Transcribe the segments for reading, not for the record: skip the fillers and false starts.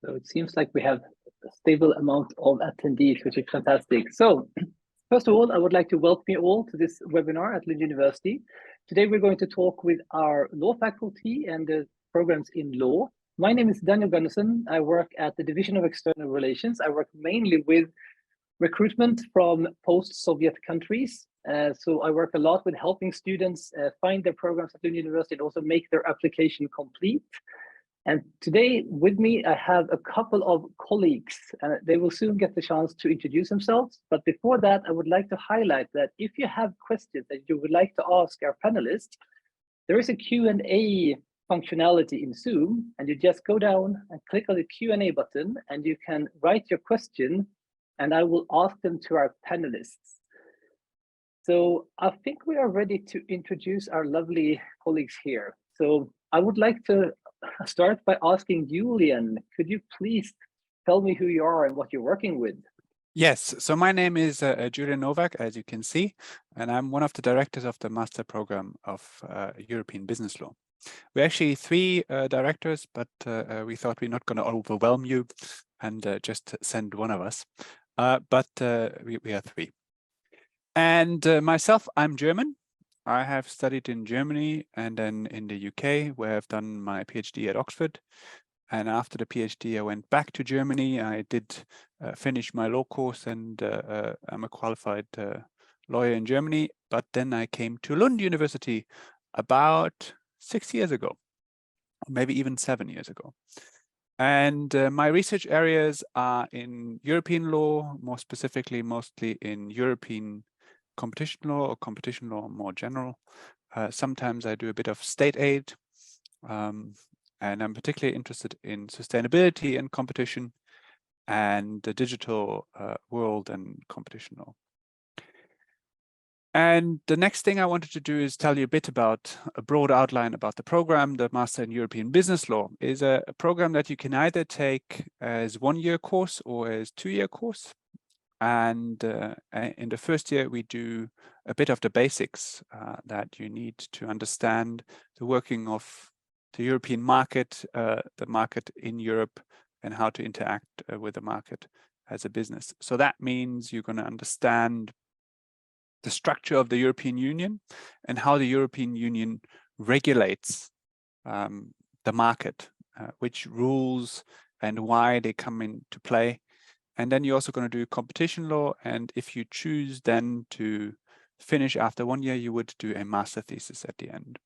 So it seems like we have a stable amount of attendees, which is fantastic. So first of all, I would like to welcome you all to this webinar at Lund University. Today, we're going to talk with our law faculty and the programs in law. My name is Daniel Gunnison. I work at the Division of External Relations. I work mainly with recruitment from post-Soviet countries. So I work a lot with helping students find their programs at Lund University and also make their application complete. And today with me, I have a couple of colleagues. They will soon get the chance to introduce themselves. But before that, I would like to highlight that if you have questions that you would like to ask our panelists, there is a Q&A functionality in Zoom, and you just go down and click on the Q&A button, and you can write your question, and I will ask them to our panelists. So I think we are ready to introduce our lovely colleagues here. So I would like to start by asking Julian, could you please tell me who you are and what you're working with? Yes, so my name is Julian Novak, as you can see, and I'm one of the directors of the master program of European Business Law. We're actually three directors, but we thought we're not going to overwhelm you and just send one of us. But we are three. And myself, I'm German. I have studied in Germany and then in the UK, where I've done my PhD at Oxford. And after the PhD, I went back to Germany. I did finish my law course, and I'm a qualified lawyer in Germany. But then I came to Lund University about 6 years ago, or maybe even 7 years ago. And my research areas are in European law, more specifically, mostly in European competition law or competition law more general. Sometimes I do a bit of state aid, and I'm particularly interested in sustainability and competition and the digital world and competition law. And the next thing I wanted to do is tell you a bit about a broad outline about the program. The Master in European Business Law is a program that you can either take as 1-year course or as 2-year course. And in the first year, we do a bit of the basics that you need to understand the working of the European market, the market in Europe, and how to interact with the market as a business. So that means you're going to understand the structure of the European Union and how the European Union regulates the market, which rules and why they come into play. And then you're also going to do competition law. And if you choose then to finish after 1 year, you would do a master thesis at the end.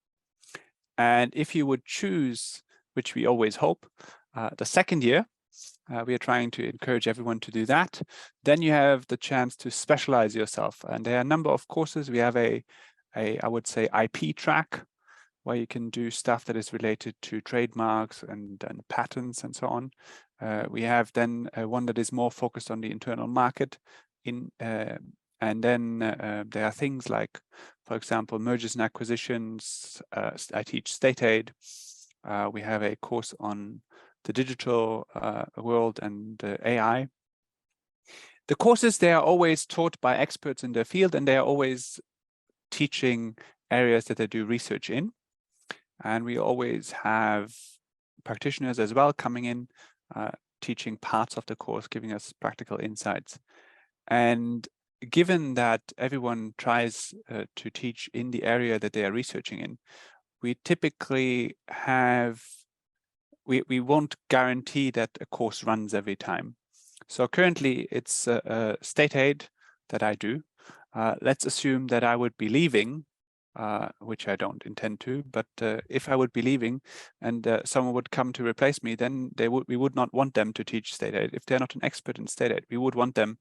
And if you would choose, which we always hope, the second year, we are trying to encourage everyone to do that. Then you have the chance to specialize yourself. And there are a number of courses. We have I would say, IP track, where you can do stuff that is related to trademarks and patents and so on. We have then one that is more focused on the internal market. And then there are things like, for example, mergers and acquisitions. I teach state aid. We have a course on the digital world and AI. The courses, they are always taught by experts in their field, and they are always teaching areas that they do research in. And we always have practitioners as well coming in, teaching parts of the course, giving us practical insights. And given that everyone tries to teach in the area that they are researching in, we typically have, we won't guarantee that a course runs every time. So currently it's state aid that I do. Let's assume that I would be leaving, which I don't intend to, but if I would be leaving and someone would come to replace me, then we would not want them to teach state aid. If they're not an expert in state aid, we would want them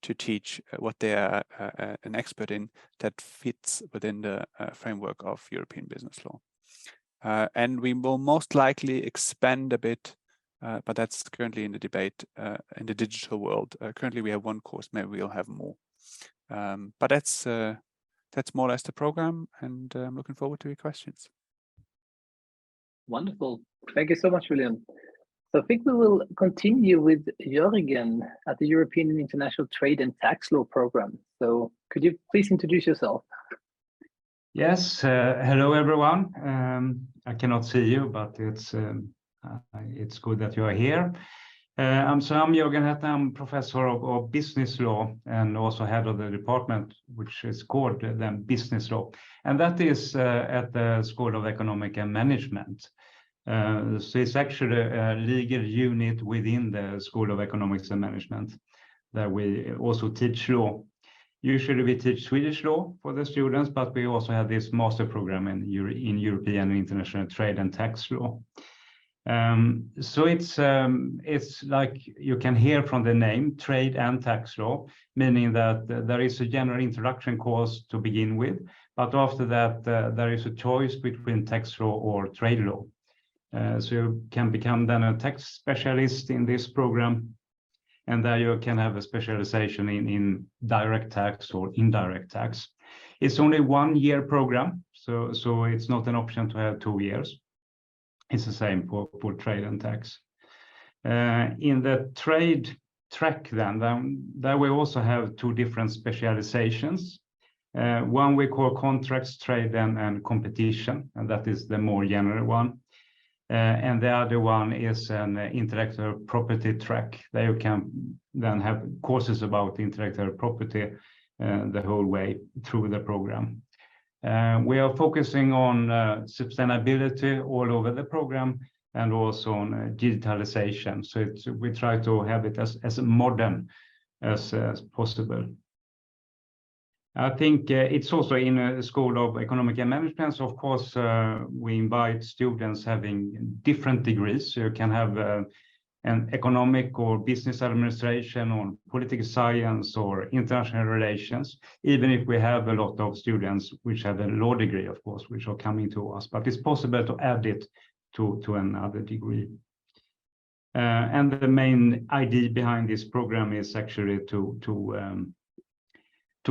to teach what they are an expert in that fits within the framework of European business law. And we will most likely expand a bit, but that's currently in the debate in the digital world. Currently we have one course, maybe we'll have more. But that's more or less the program, and I'm looking forward to your questions. Wonderful. Thank you so much, Julian. So I think we will continue with Jörgen at the European and International Trade and Tax Law Program. So could you please introduce yourself? Yes, hello everyone. I cannot see you, but it's good that you are here. I'm Jörgen Hette. I'm professor of business law and also head of the department, which is called then business law. And that is at the School of Economic and Management. So it's actually a legal unit within the School of Economics and Management that we also teach law. Usually we teach Swedish law for the students, but we also have this master program in European and international trade and tax law. So it's like you can hear from the name, trade and tax law, meaning that there is a general introduction course to begin with, but after that there is a choice between tax law or trade law. So you can become then a tax specialist in this program, and there you can have a specialization in direct tax or indirect tax. It's only 1 year program, so it's not an option to have 2 years. It's the same for trade and tax. In the trade track then there we also have 2 different specializations. One we call contracts, trade and competition, and that is the more general one. And the other one is an intellectual property track. There you can then have courses about intellectual property the whole way through the program. We are focusing on sustainability all over the program and also on digitalization. So we try to have it as modern as possible. I think it's also in a School of Economic and Management. So of course, we invite students having different degrees. So you can have an economic or business administration or political science or international relations, even if we have a lot of students which have a law degree, of course, which are coming to us. But it's possible to add it to another degree. And the main idea behind this program is actually to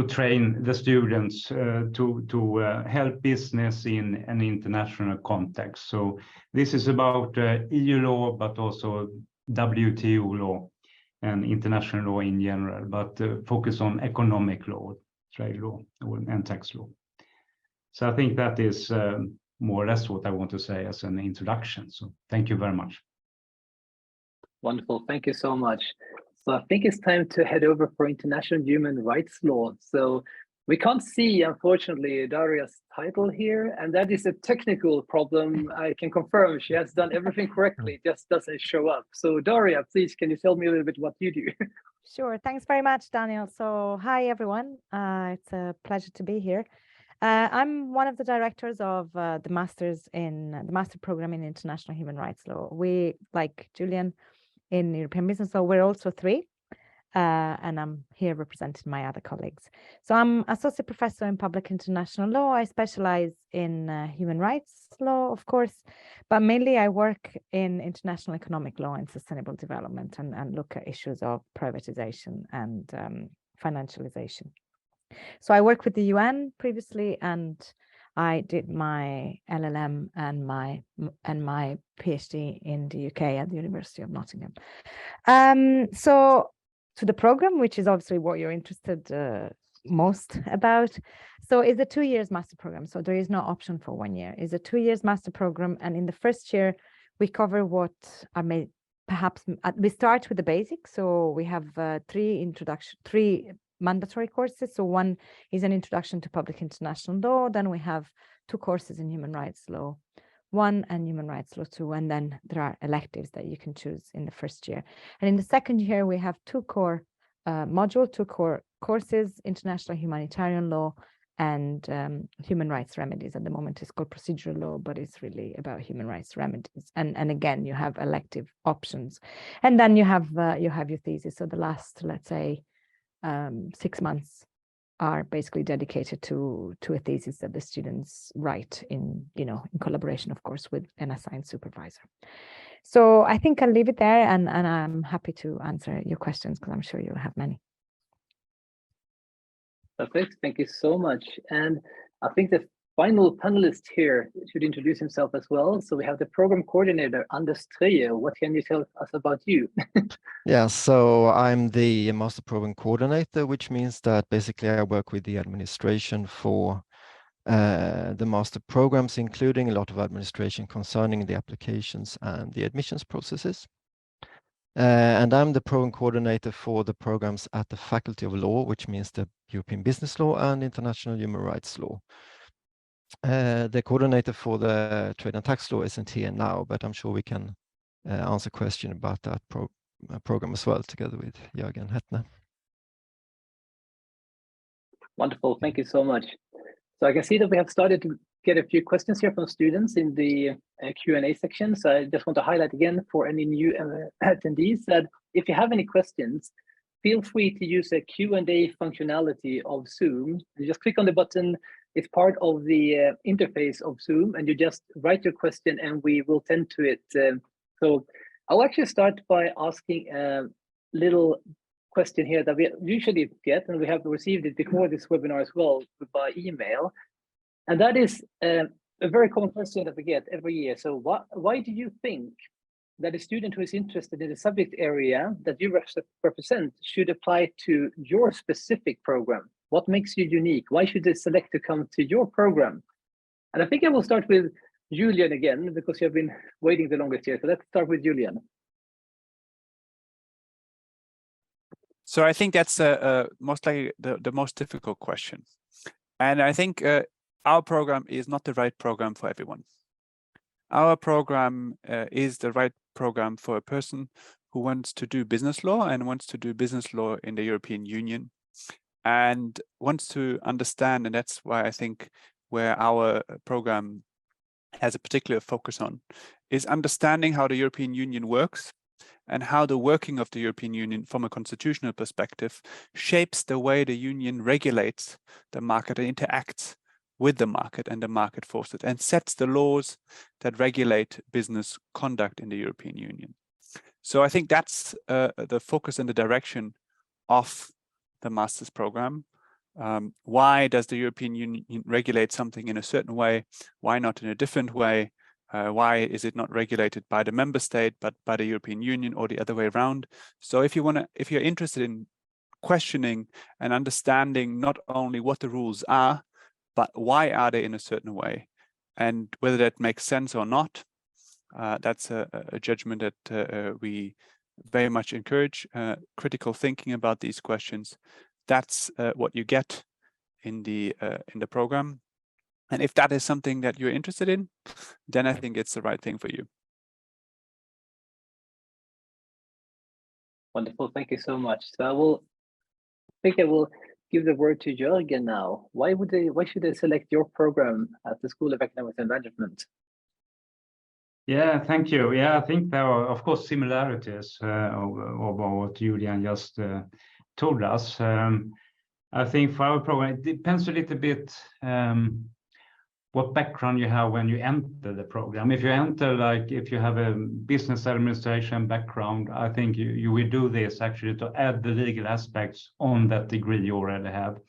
train the students to help business in an international context. So this is about EU law, but also WTO law and international law in general, but focus on economic law, trade law, and tax law. So I think that is more or less what I want to say as an introduction. So thank you very much. Wonderful. Thank you so much. So I think it's time to head over for international human rights law. So we can't see, unfortunately, Daria's title here, and that is a technical problem. I can confirm she has done everything correctly, just doesn't show up. So Daria, please, can you tell me a little bit what you do? Sure. Thanks very much, Daniel. So hi, everyone. It's a pleasure to be here. I'm one of the directors of the master program in international human rights law. We, like Julian, in European business law, we're also 3, and I'm here representing my other colleagues. So I'm associate professor in public international law. I specialize in human rights law, of course, but mainly I work in international economic law and sustainable development and look at issues of privatization and financialization. So I worked with the UN previously, and I did my LLM and my PhD in the UK at the University of Nottingham. So to the program, which is obviously what you're interested most about. So it's a 2 years master program. So there is no option for 1 year. It's a 2 years master program. And in the first year, we cover what are made perhaps, we start with the basics. So we have 3 mandatory courses. So one is an introduction to public international law. Then we have 2 courses in human rights law 1 and human rights law 2. And then there are electives that you can choose in the first year. And in the second year, we have 2 core modules, 2 core courses, international humanitarian law and human rights remedies. At the moment it's called procedural law, but it's really about human rights remedies. And again, you have elective options. And then you have your thesis. So the last, let's say, 6 months are basically dedicated to a thesis that the students write in collaboration, of course, with an assigned supervisor. So I think I'll leave it there, and I'm happy to answer your questions because I'm sure you'll have many. Perfect. Thank you so much. And I think the final panelist here should introduce himself as well. So we have the program coordinator, Anders Treje. What can you tell us about you? Yeah, so I'm the master program coordinator, which means that basically I work with the administration for the master programs, including a lot of administration concerning the applications and the admissions processes. And I'm the program coordinator for the programs at the Faculty of Law, which means the European Business Law and International Human Rights Law. The coordinator for the Trade and Tax Law isn't here now, but I'm sure we can answer a question about that program as well, together with Jörgen Hettner. Wonderful, thank you so much. So I can see that we have started to get a few questions here from students in the Q&A section. So I just want to highlight again for any new attendees that if you have any questions, feel free to use the Q&A functionality of Zoom. You just click on the button. It's part of the interface of Zoom, and you just write your question and we will tend to it. So I'll actually start by asking a little question here that we usually get, and we have received it before this webinar as well by email. And that is a very common question that we get every year. So why do you think that a student who is interested in the subject area that you represent should apply to your specific program? What makes you unique? Why should they select to come to your program? And I think I will start with Julian again, because you have been waiting the longest here. So let's start with Julian. So I think that's most likely the most difficult question. And I think our program is not the right program for everyone. Our program is the right program for a person who wants to do business law and wants to do business law in the European Union and wants to understand, and that's why I think where our program has a particular focus on, is understanding how the European Union works and how the working of the European Union from a constitutional perspective shapes the way the Union regulates the market and interacts with the market and the market forces and sets the laws that regulate business conduct in the European Union. So I think that's the focus and the direction of the master's program. Why does the European Union regulate something in a certain way? Why not in a different way? Why is it not regulated by the member state, but by the European Union or the other way around? So if you're interested in questioning and understanding not only what the rules are, but why are they in a certain way, and whether that makes sense or not, that's a judgment that we very much encourage. Critical thinking about these questions. That's what you get in the program. And if that is something that you're interested in, then I think it's the right thing for you. Wonderful, thank you so much. So I think I will give the word to Jörgen now. Why should they select your program at the School of Economics and Management? Yeah, thank you. Yeah, I think there are, of course, similarities of what Julian just told us. I think for our program, it depends a little bit what background you have when you enter the program. If you enter, like if you have a business administration background, I think you will do this actually to add the legal aspects on that degree you already have.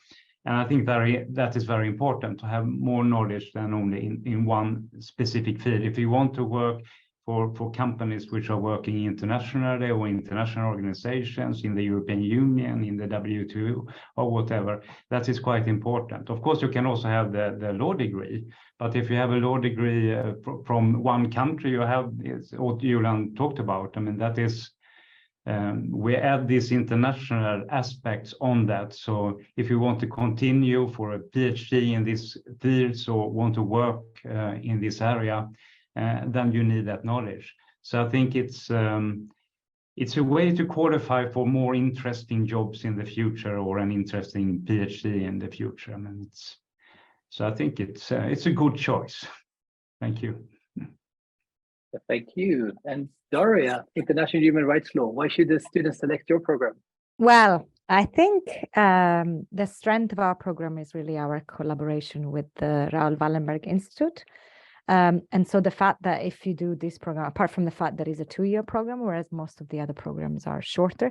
And I think that is very important to have more knowledge than only in one specific field. If you want to work for companies which are working internationally or international organizations in the European Union, in the WTO or whatever, that is quite important. Of course, you can also have the law degree, but if you have a law degree from one country, you have what Julian talked about. I mean, that is, we add these international aspects on that. So if you want to continue for a PhD in this field or want to work in this area, then you need that knowledge. So I think it's a way to qualify for more interesting jobs in the future or an interesting PhD in the future. I mean, so I think it's a good choice. Thank you. Thank you. And Daria, International Human Rights Law. Why should the students select your program? Well, I think the strength of our program is really our collaboration with the Raoul Wallenberg Institute. And so the fact that if you do this program, apart from the fact that it's a 2-year program, whereas most of the other programs are shorter,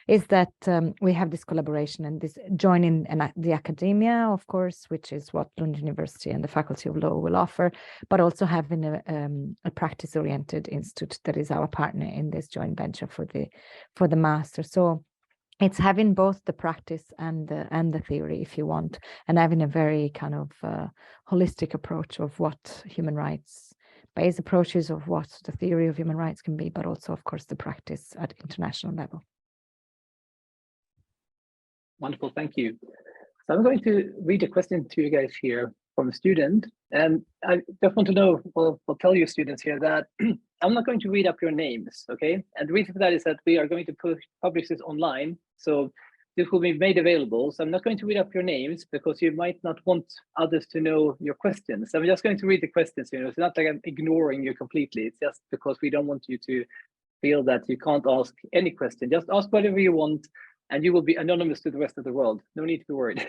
is that we have this collaboration and this joining the academia, of course, which is what Lund University and the Faculty of Law will offer, but also having a practice-oriented institute that is our partner in this joint venture for the master. So it's having both the practice and the theory, if you want, and having a very kind of holistic approach of what human rights base approaches of what the theory of human rights can be, but also, of course, the practice at international level. Wonderful, thank you. So I'm going to read a question to you guys here from a student, and I just want to know, well, I'll tell you students here that I'm not going to read up your names, okay? And the reason for that is that we are going to publish this online, so this will be made available. So I'm not going to read up your names because you might not want others to know your questions. So I'm just going to read the questions, you know, it's not like I'm ignoring you completely. It's just because we don't want you to feel that you can't ask any question. Just ask whatever you want and you will be anonymous to the rest of the world. No need to be worried.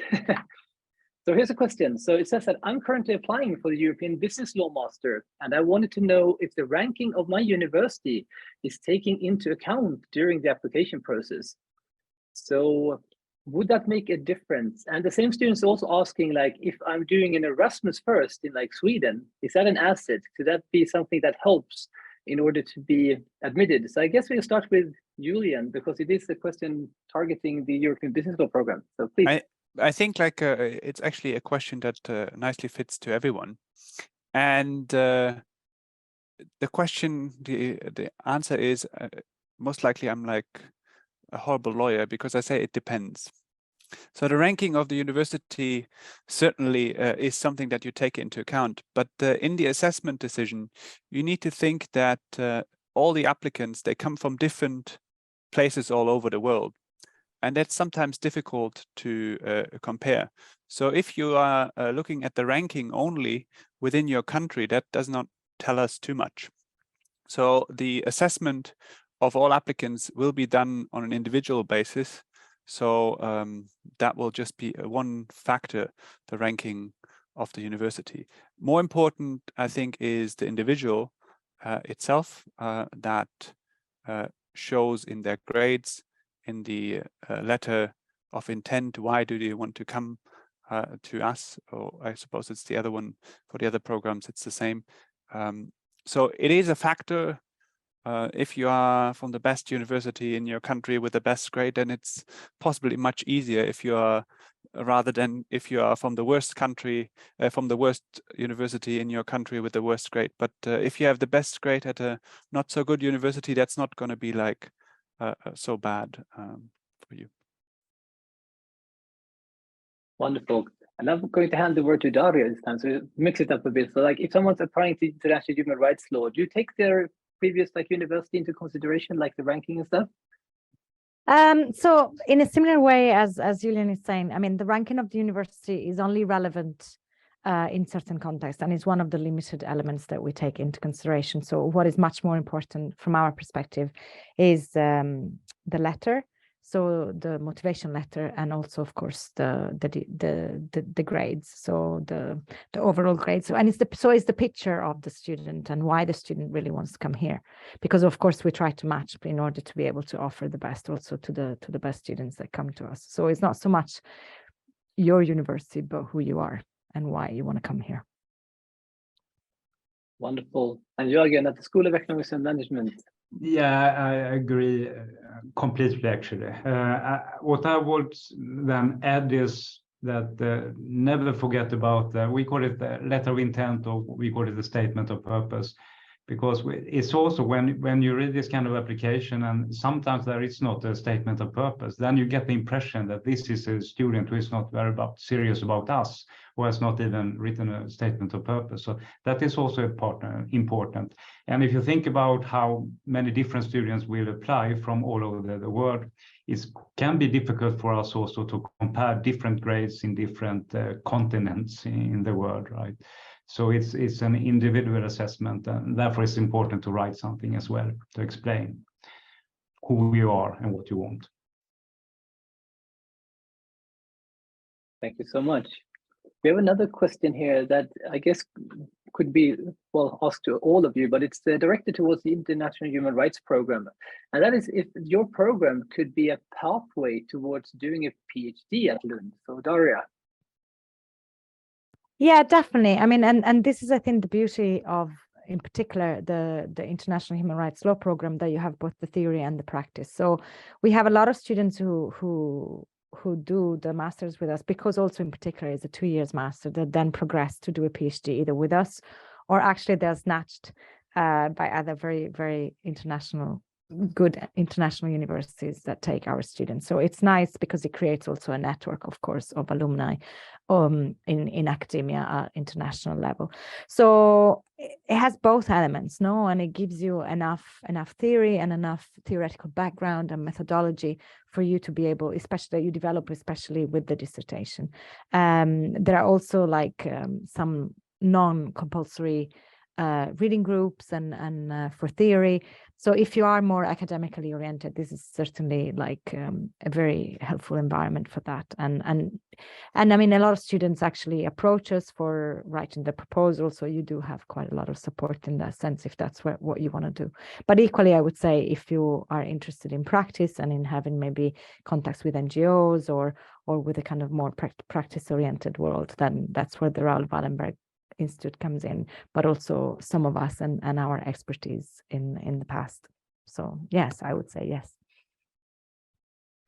So here's a question. So it says that I'm currently applying for the European Business Law Master, and I wanted to know if the ranking of my university is taken into account during the application process. So would that make a difference? And the same students also asking, like, if I'm doing an Erasmus first in like Sweden, is that an asset? Could that be something that helps in order to be admitted? So I guess we'll start with Julian, because it is a question targeting the European Business Law program. So please. I think like it's actually a question that nicely fits to everyone. And the question, the answer is most likely I'm like a horrible lawyer because I say it depends. So the ranking of the university certainly is something that you take into account, but in the assessment decision, you need to think that all the applicants, they come from different places all over the world. And that's sometimes difficult to compare. So if you are looking at the ranking only within your country, that does not tell us too much. So the assessment of all applicants will be done on an individual basis. So that will just be one factor, the ranking of the university. More important, I think, is the individual itself that shows in their grades, in the letter of intent, why do they want to come to us? Or I suppose it's the other one for the other programs, it's the same. So it is a factor. If you are from the best university in your country with the best grade, then it's possibly much easier if you are, rather than if you are from the worst country, from the worst university in your country with the worst grade. But if you have the best grade at a not so good university, that's not going to be like so bad for you. Wonderful. And I'm going to hand the word to Daria this time, so mix it up a bit. So like if someone's applying to international human rights law, do you take their previous like university into consideration, like the ranking and stuff? So in a similar way as Julian is saying, I mean, the ranking of the university is only relevant in certain contexts, and is one of the limited elements that we take into consideration. So what is much more important from our perspective is the letter, so the motivation letter, and also, of course, the grades, so the overall grades. So, and it's the picture of the student and why the student really wants to come here, because of course we try to match in order to be able to offer the best also to the best students that come to us. So it's not so much your university, but who you are and why you want to come here. Wonderful. And Jörgen, at the School of Economics and Management. Yeah, I agree completely, actually. What I would then add is that never forget about, we call it the letter of intent, or we call it the statement of purpose. Because it's also when you read this kind of application, and sometimes there is not a statement of purpose, then you get the impression that this is a student who is not very serious about us, who has not even written a statement of purpose. So that is also important. And if you think about how many different students will apply from all over the world, it can be difficult for us also to compare different grades in different continents in the world, right? So it's an individual assessment, and therefore it's important to write something as well to explain who you are and what you want. Thank you so much. We have another question here that I guess could be, well, asked to all of you, but it's directed towards the International Human Rights Program. And that is if your program could be a pathway towards doing a PhD at Lund. So Daria. Yeah, definitely. I mean, and this is, I think, the beauty of, in particular, the International Human Rights Law program, that you have both the theory and the practice. So we have a lot of students who do the masters with us, because also in particular it's a 2 years master, that then progress to do a PhD either with us or actually they're snatched by other very, very good international universities that take our students. So it's nice because it creates also a network, of course, of alumni in academia at international level. So it has both elements, no, and it gives you enough theory and enough theoretical background and methodology for you to be able, especially that you develop, especially with the dissertation. There are also like some non-compulsory reading groups and for theory. So if you are more academically oriented, this is certainly like a very helpful environment for that. And I mean, a lot of students actually approach us for writing the proposal. So you do have quite a lot of support in that sense, if that's what you want to do. But equally, I would say if you are interested in practice and in having maybe contacts with NGOs or with a kind of more practice-oriented world, then that's where the Raoul Wallenberg Institute comes in, but also some of us and our expertise in the past. So yes, I would say yes.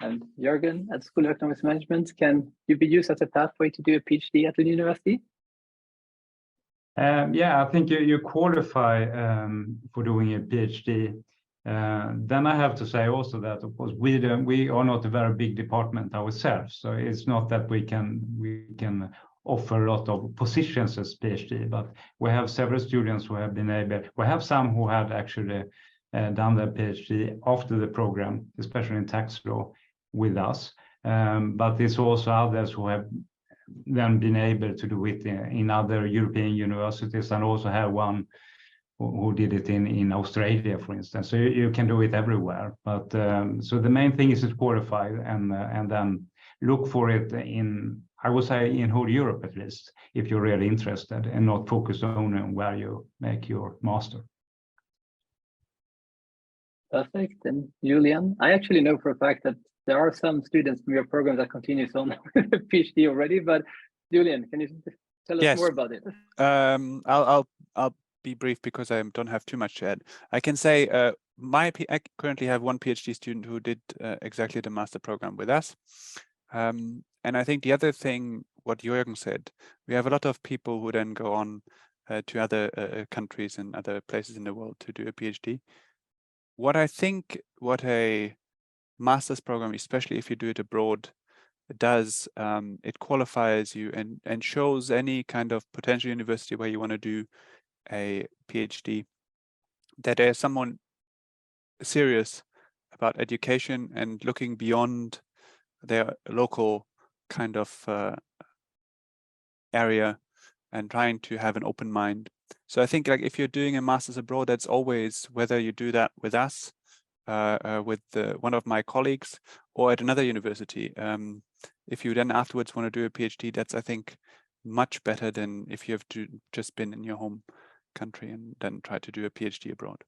And Jürgen, at School of Economics Management, can you be used as a pathway to do a PhD at Lund University? Yeah, I think you qualify for doing a PhD. Then I have to say also that, of course, we are not a very big department ourselves, so it's not that we can offer a lot of positions as PhD, but we have several students who have been able. We have some who had actually done their PhD after the program, especially in tax law, with us. But there's also others who have then been able to do it in other European universities, and also have one who did it in Australia, for instance. So you can do it everywhere. But so the main thing is to qualify and then look for it in, I would say, in whole Europe at least, if you're really interested, and not focus only on where you make your master. Perfect. And Julian, I actually know for a fact that there are some students from your program that continues on PhD already, but Julian, can you tell us more about it? I'll be brief because I don't have too much to add. I can say I currently have one PhD student who did exactly the master program with us. And I think the other thing, what Jürgen said, we have a lot of people who then go on to other countries and other places in the world to do a PhD. What I think what a master's program, especially if you do it abroad, does, it qualifies you and shows any kind of potential university where you want to do a PhD that there's someone serious about education and looking beyond their local kind of area and trying to have an open mind. So I think like if you're doing a master's abroad, that's always whether you do that with us, with one of my colleagues, or at another university. If you then afterwards want to do a PhD, that's I think much better than if you have just been in your home country and then try to do a PhD abroad.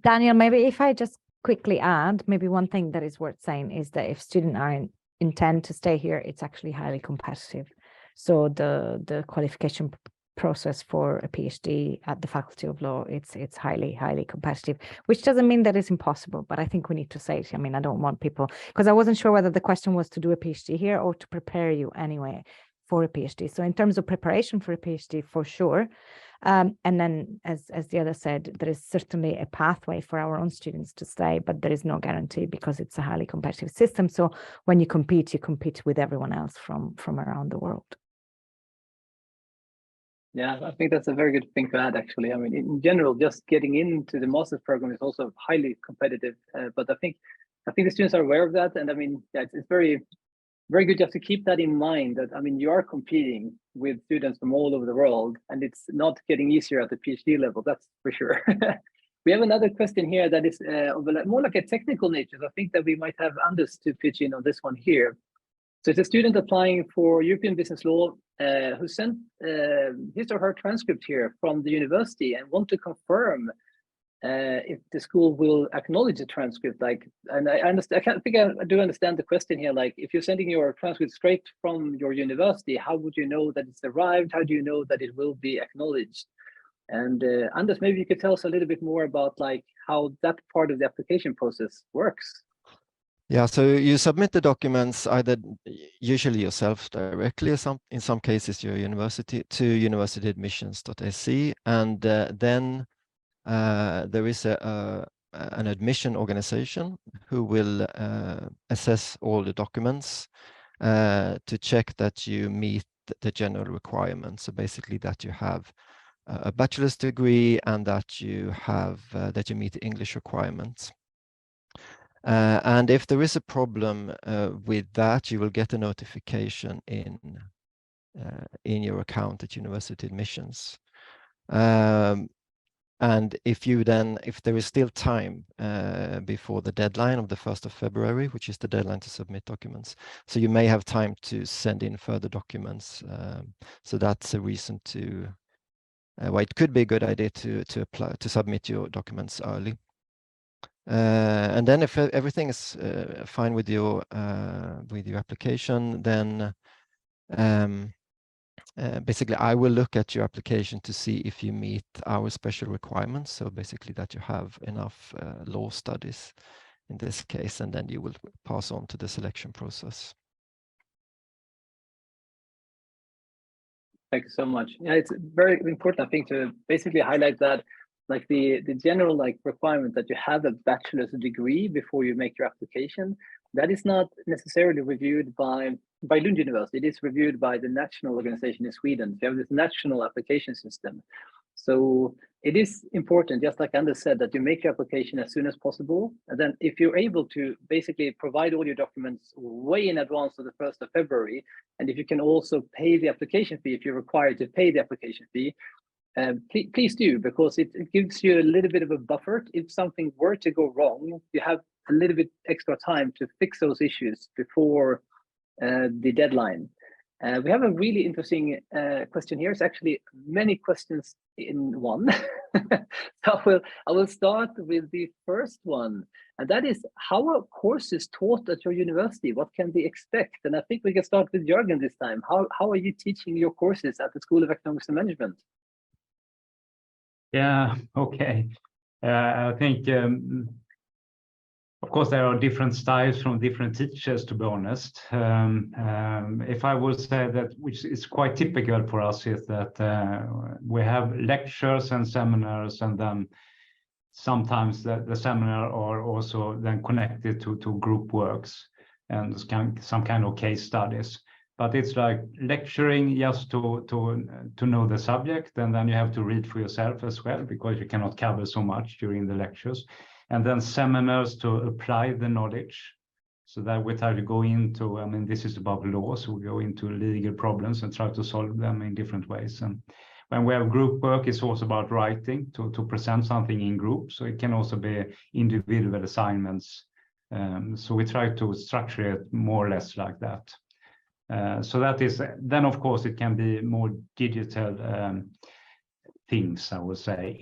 Daniel, maybe if I just quickly add, maybe one thing that is worth saying is that if students intend to stay here, it's actually highly competitive. So the qualification process for a PhD at the Faculty of Law, it's highly competitive, which doesn't mean that it's impossible, but I think we need to say it. I mean, I don't want people, because I wasn't sure whether the question was to do a PhD here or to prepare you anyway for a PhD. So in terms of preparation for a PhD, for sure. And then as the other said, there is certainly a pathway for our own students to stay, but there is no guarantee because it's a highly competitive system. So when you compete with everyone else from around the world. Yeah, I think that's a very good thing to add, actually. I mean, in general, just getting into the master's program is also highly competitive. But I think the students are aware of that. And I mean, yeah, it's very, very good just to keep that in mind that, I mean, you are competing with students from all over the world, and it's not getting easier at the PhD level, that's for sure. We have another question here that is more like a technical nature. So I think that we might have Anders to pitch in on this one here. So it's a student applying for European business law who sent his or her transcript here from the university and want to confirm if the school will acknowledge the transcript. Like, and I understand, I do understand the question here. Like, if you're sending your transcript straight from your university, how would you know that it's arrived? How do you know that it will be acknowledged? And Anders, maybe you could tell us a little bit more about like how that part of the application process works. Yeah, so you submit the documents either usually yourself directly, or in some cases your university, to universityadmissions.se, and then there is an admission organization who will assess all the documents to check that you meet the general requirements. So basically that you have a bachelor's degree and that you have that you meet the English requirements. And if there is a problem with that, you will get a notification in your account at University Admissions. And if there is still time before the deadline of the 1st of February, which is the deadline to submit documents, so you may have time to send in further documents. So that's a reason to why it could be a good idea to submit your documents early. And then if everything is fine with your application, then basically I will look at your application to see if you meet our special requirements. So basically that you have enough law studies in this case, and then you will pass on to the selection process. Thank you so much. Yeah, it's very important, I think, to basically highlight that, like the general requirement that you have a bachelor's degree before you make your application, that is not necessarily reviewed by Lund University. It is reviewed by the national organization in Sweden. You have this national application system. So it is important, just like Anders said, that you make your application as soon as possible. And then if you're able to basically provide all your documents way in advance of the 1st of February, and if you can also pay the application fee, if you're required to pay the application fee, please do, because it gives you a little bit of a buffer. If something were to go wrong, you have a little bit extra time to fix those issues before the deadline. We have a really interesting question here. It's actually many questions in one. So I will start with the first one, and that is, how are courses taught at your university? What can they expect? And I think we can start with Jürgen this time. How are you teaching your courses at the School of Economics and Management? Yeah, okay. I think, of course, there are different styles from different teachers, to be honest. If I would say that, which is quite typical for us, is that we have lectures and seminars, and then sometimes the seminar are also then connected to group works and some kind of case studies. But it's like lecturing just to know the subject, and then you have to read for yourself as well, because you cannot cover so much during the lectures. And then seminars to apply the knowledge, so that we try to go into, I mean, this is about law, so we go into legal problems and try to solve them in different ways. And when we have group work, it's also about writing, to present something in group, so it can also be individual assignments. So we try to structure it more or less like that. So that is, then of course it can be more digital things, I would say,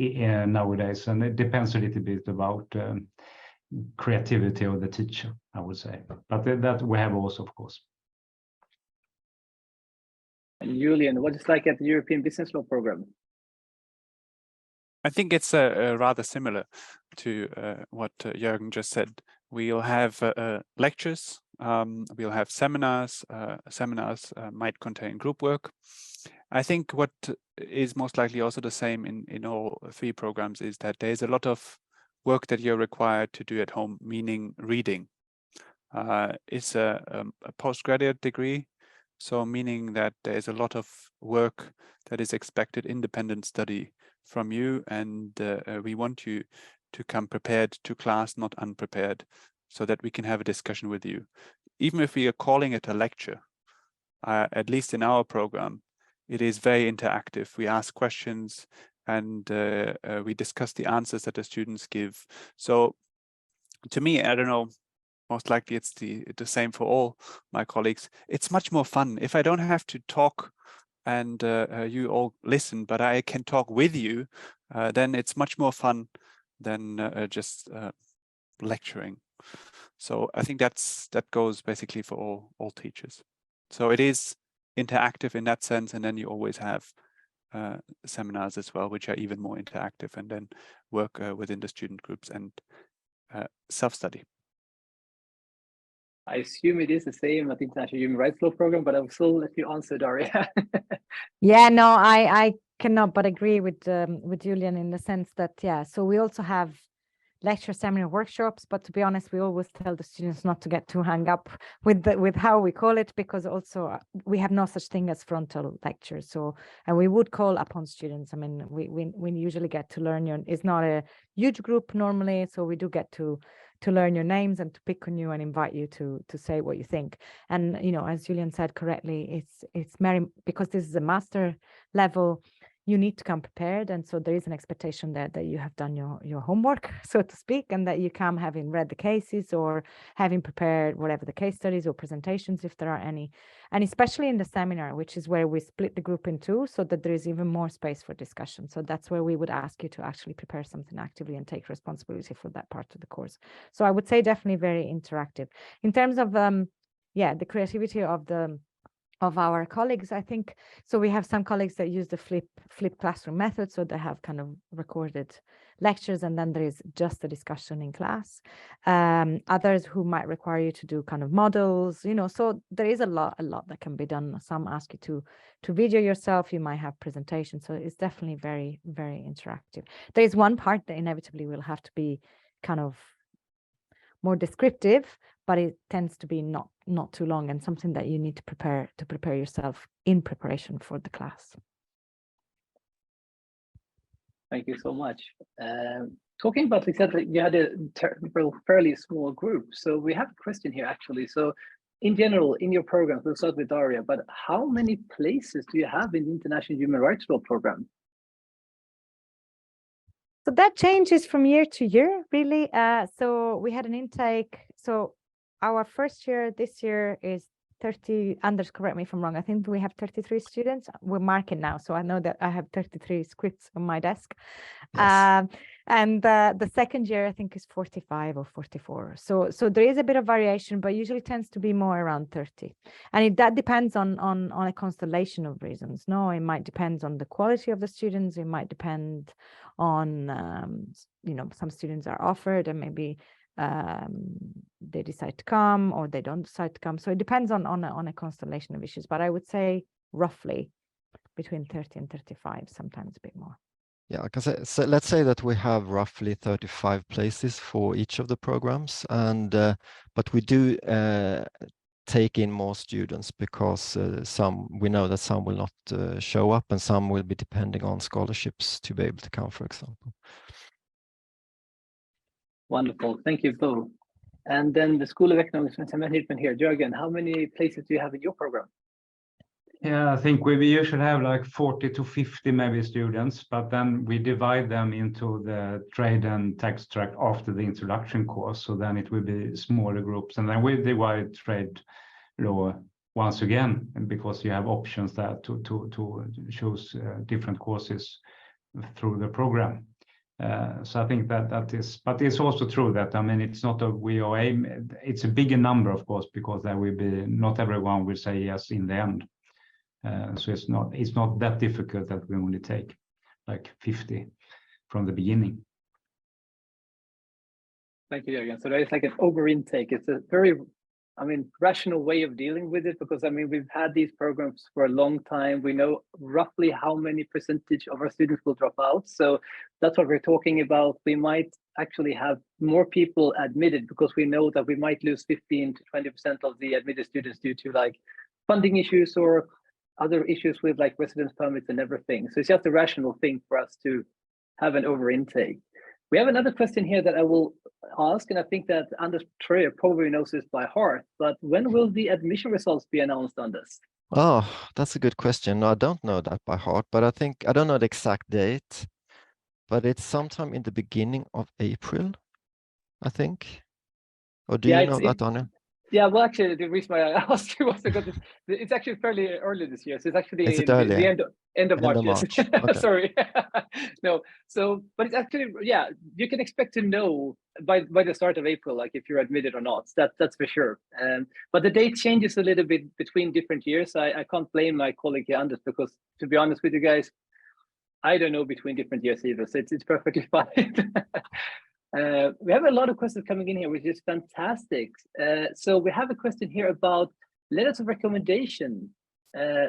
nowadays, and it depends a little bit about creativity of the teacher, I would say, but that we have also, of course. And Julian, what is like at the European Business Law program? I think it's rather similar to what Jürgen just said. We'll have lectures, we'll have seminars. Seminars might contain group work. I think what is most likely also the same in all three programs is that there's a lot of work that you're required to do at home, meaning reading. It's a postgraduate degree, so meaning that there's a lot of work that is expected, independent study from you, and we want you to come prepared to class, not unprepared, so that we can have a discussion with you. Even if we are calling it a lecture, at least in our program, it is very interactive. We ask questions and we discuss the answers that the students give. So to me, I don't know, most likely it's the same for all my colleagues. It's much more fun if I don't have to talk and you all listen, but I can talk with you, then it's much more fun than just lecturing. So I think that goes basically for all teachers. So it is interactive in that sense, and then you always have seminars as well, which are even more interactive, and then work within the student groups and self-study. I assume it is the same at the International Human Rights Law program, but I will still let you answer, Daria. Yeah, no, I cannot but agree with Julian in the sense that, yeah, so we also have lecture, seminar, workshops, but to be honest, we always tell the students not to get too hung up with how we call it, because also we have no such thing as frontal lectures. So, and we would call upon students. I mean, we usually get to learn your, it's not a huge group normally, so we do get to learn your names and to pick on you and invite you to say what you think. And, you know, as Julian said correctly, it's very, because this is a master level, you need to come prepared, and so there is an expectation that you have done your homework, so to speak, and that you come having read the cases or having prepared whatever the case studies or presentations, if there are any, and especially in the seminar, which is where we split the group in two so that there is even more space for discussion. So that's where we would ask you to actually prepare something actively and take responsibility for that part of the course. So I would say definitely very interactive. In terms of the creativity of our colleagues, I think, so we have some colleagues that use the flip classroom method, so they have kind of recorded lectures and then there is just a discussion in class. Others who might require you to do kind of models, you know, so there is a lot that can be done. Some ask you to video yourself, you might have presentations, so it's definitely very, very interactive. There is one part that inevitably will have to be kind of more descriptive, but it tends to be not too long and something that you need to prepare yourself in preparation for the class. Thank you so much. Talking about exactly, you had a fairly small group, so we have a question here actually. So in general, in your program, we'll start with Daria, but how many places do you have in the International Human Rights Law program? So that changes from year to year, really. So we had an intake. So our first year this year is 30, Anders, correct me if I'm wrong, I think we have 33 students. We're marking now, so I know that I have 33 scripts on my desk. Yes. And the second year, I think, is 45 or 44. So there is a bit of variation, but usually tends to be more around 30. And that depends on a constellation of reasons. No, it might depend on the quality of the students. It might depend on, you know, some students are offered and maybe they decide to come or they don't decide to come. So it depends on a constellation of issues. But I would say roughly between 30 and 35, sometimes a bit more. Yeah, because so let's say that we have roughly 35 places for each of the programs, and but we do take in more students because we know that some will not show up and some will be depending on scholarships to be able to come, for example. Wonderful, thank you both. And then the School of Economics and Management here, Jürgen, how many places do you have in your program? Yeah, I think we usually have like 40 to 50 maybe students, but then we divide them into the trade and tax track after the introduction course. So then it will be smaller groups, and then we divide trade law once again, because you have options there to choose different courses through the program. So I think that is, but it's also true that, I mean, it's not it's a bigger number, of course, because there will be, not everyone will say yes in the end. So it's not that difficult that we only take like 50 from the beginning. Thank you, Jürgen. So there is like an over intake. It's a very, I mean, rational way of dealing with it, because I mean, we've had these programs for a long time. We know roughly how many percentage of our students will drop out. So that's what we're talking about. We might actually have more people admitted because we know that we might lose 15 to 20% of the admitted students due to like funding issues or other issues with like residence permits and everything. So it's just a rational thing for us to have an over intake. We have another question here that I will ask, and I think that Anders Treyer probably knows this by heart, but when will the admission results be announced, Anders? Oh, that's a good question. No, I don't know that by heart, but I don't know the exact date, but it's sometime in the beginning of April, I think. Or do you know that, Daniel? Yeah, well, actually, the reason why I asked you was because it's actually fairly early this year. So it's actually the end of March. Okay. Sorry. No, so, but it's actually, yeah, you can expect to know by the start of April, like if you're admitted or not. That's for sure. But the date changes a little bit between different years. I can't blame my colleague here, Anders, because to be honest with you guys, I don't know between different years either. So it's perfectly fine. We have a lot of questions coming in here, which is fantastic. So we have a question here about letters of recommendation.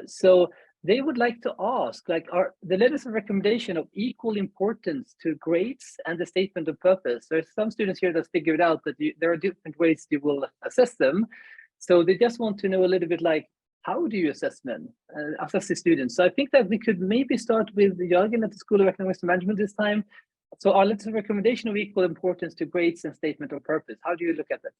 So they would like to ask, like, are the letters of recommendation of equal importance to grades and the statement of purpose? There's some students here that figured out that there are different ways you will assess them. So they just want to know a little bit like, how do you assess the students? So I think that we could maybe start with Jörgen at the School of Economics and Management this time. So our letters of recommendation of equal importance to grades and statement of purpose. How do you look at that?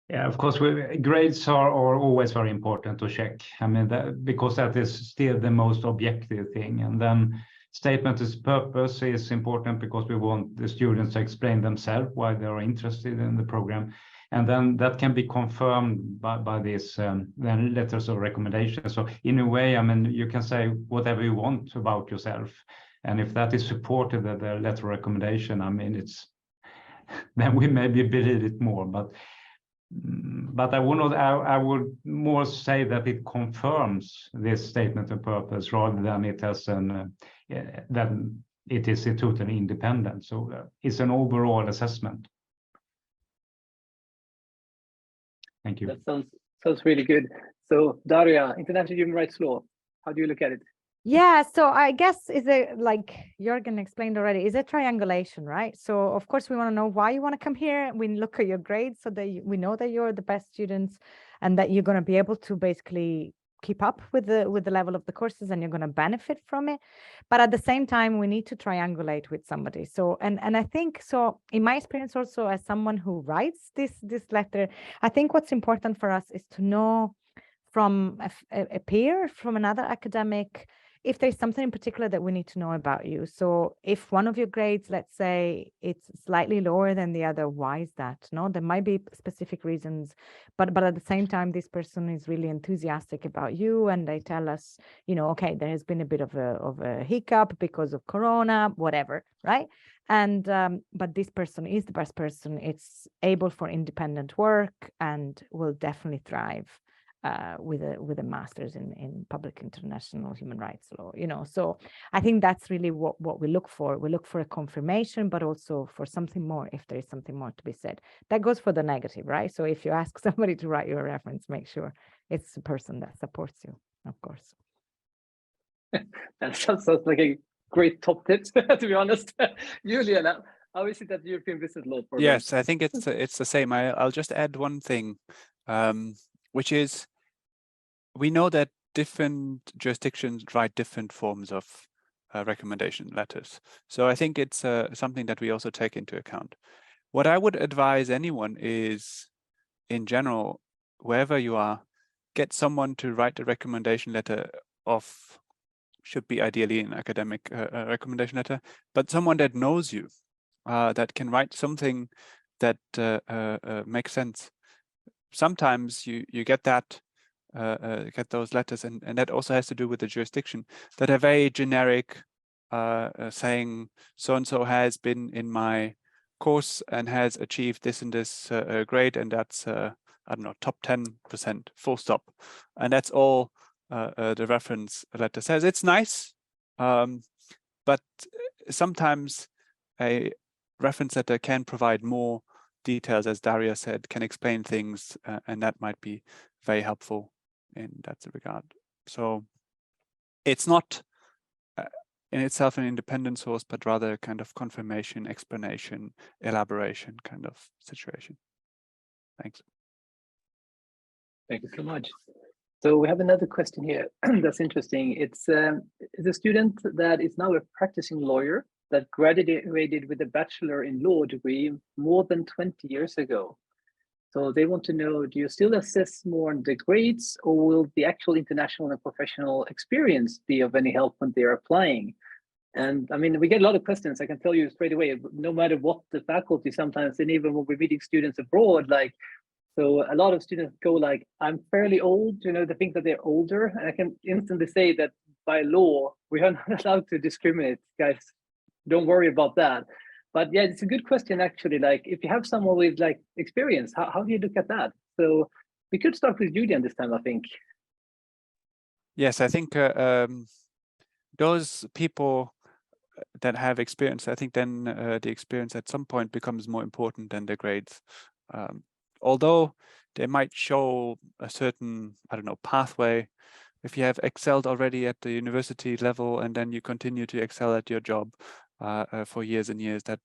Yeah, of course, grades are always very important to check. I mean, because that is still the most objective thing. And then statement of purpose is important because we want the students to explain themselves why they are interested in the program. And then that can be confirmed by these then letters of recommendation. So in a way, I mean, you can say whatever you want about yourself. And if that is supported at the letter of recommendation, I mean, it's then we maybe believe it more. But I would not. I would more say that it confirms this statement of purpose rather than it has that it is totally independent. So it's an overall assessment. Thank you. That sounds really good. So Daria, international human rights law, how do you look at it? Yeah, so I guess is it like Jörgen explained already, is a triangulation, right? So of course we want to know why you want to come here. We look at your grades so that we know that you're the best students and that you're going to be able to basically keep up with the level of the courses and you're going to benefit from it. But at the same time, we need to triangulate with somebody. So and I think so in my experience also as someone who writes this letter, I think what's important for us is to know from a peer, from another academic, if there's something in particular that we need to know about you. So if one of your grades, let's say it's slightly lower than the other, why is that? No, there might be specific reasons, but at the same time, this person is really enthusiastic about you and they tell us, you know, okay, there has been a bit of a hiccup because of Corona, whatever, right? And but this person is the best person. It's able for independent work and will definitely thrive with a master's in public international human rights law, you know. So I think that's really what we look for. We look for a confirmation, but also for something more if there is something more to be said. That goes for the negative, right? So if you ask somebody to write you a reference, make sure it's the person that supports you, of course. That sounds like a great top tips, to be honest. Julian, how is it at the European Business Law program? Yes, I think it's the same. I'll just add one thing, which is we know that different jurisdictions write different forms of recommendation letters. So I think it's something that we also take into account. What I would advise anyone is, in general, wherever you are, get someone to write a recommendation letter of, should be ideally an academic recommendation letter, but someone that knows you, that can write something that makes sense. Sometimes you get that, get those letters, and that also has to do with the jurisdiction, that are very generic, saying so-and-so has been in my course and has achieved this and this grade, and that's, I don't know, top 10%, full stop. And that's all the reference letter says. It's nice, but sometimes a reference letter can provide more details, as Daria said, can explain things, and that might be very helpful in that regard. So it's not in itself an independent source, but rather a kind of confirmation, explanation, elaboration kind of situation. Thanks. Thank you so much. So we have another question here that's interesting. It's a student that is now a practicing lawyer that graduated with a bachelor in law degree more than 20 years ago. So they want to know, do you still assess more on the grades, or will the actual international and professional experience be of any help when they're applying? And I mean, we get a lot of questions. I can tell you straight away, no matter what the faculty, sometimes, and even when we're meeting students abroad, like, so a lot of students go like, I'm fairly old, you know, they think that they're older. And I can instantly say that by law, we are not allowed to discriminate, guys. Don't worry about that. But yeah, it's a good question, actually. Like, if you have someone with like experience, how do you look at that? So we could start with Julian this time, I think. Yes, I think those people that have experience, I think then the experience at some point becomes more important than the grades. Although they might show a certain, I don't know, pathway. If you have excelled already at the university level and then you continue to excel at your job for years and years, that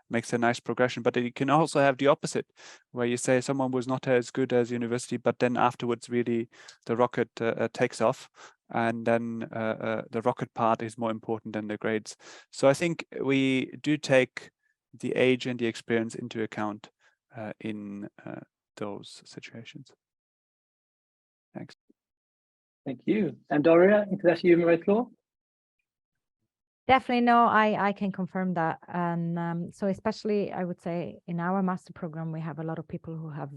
makes a nice progression. But you can also have the opposite, where you say someone was not as good as university, but then afterwards really the rocket takes off, and then the rocket part is more important than the grades. So I think we do take the age and the experience into account in those situations. Thanks. Thank you. And Daria, International Human Rights Law? Definitely no, I can confirm that. And so especially I would say in our master program, we have a lot of people who have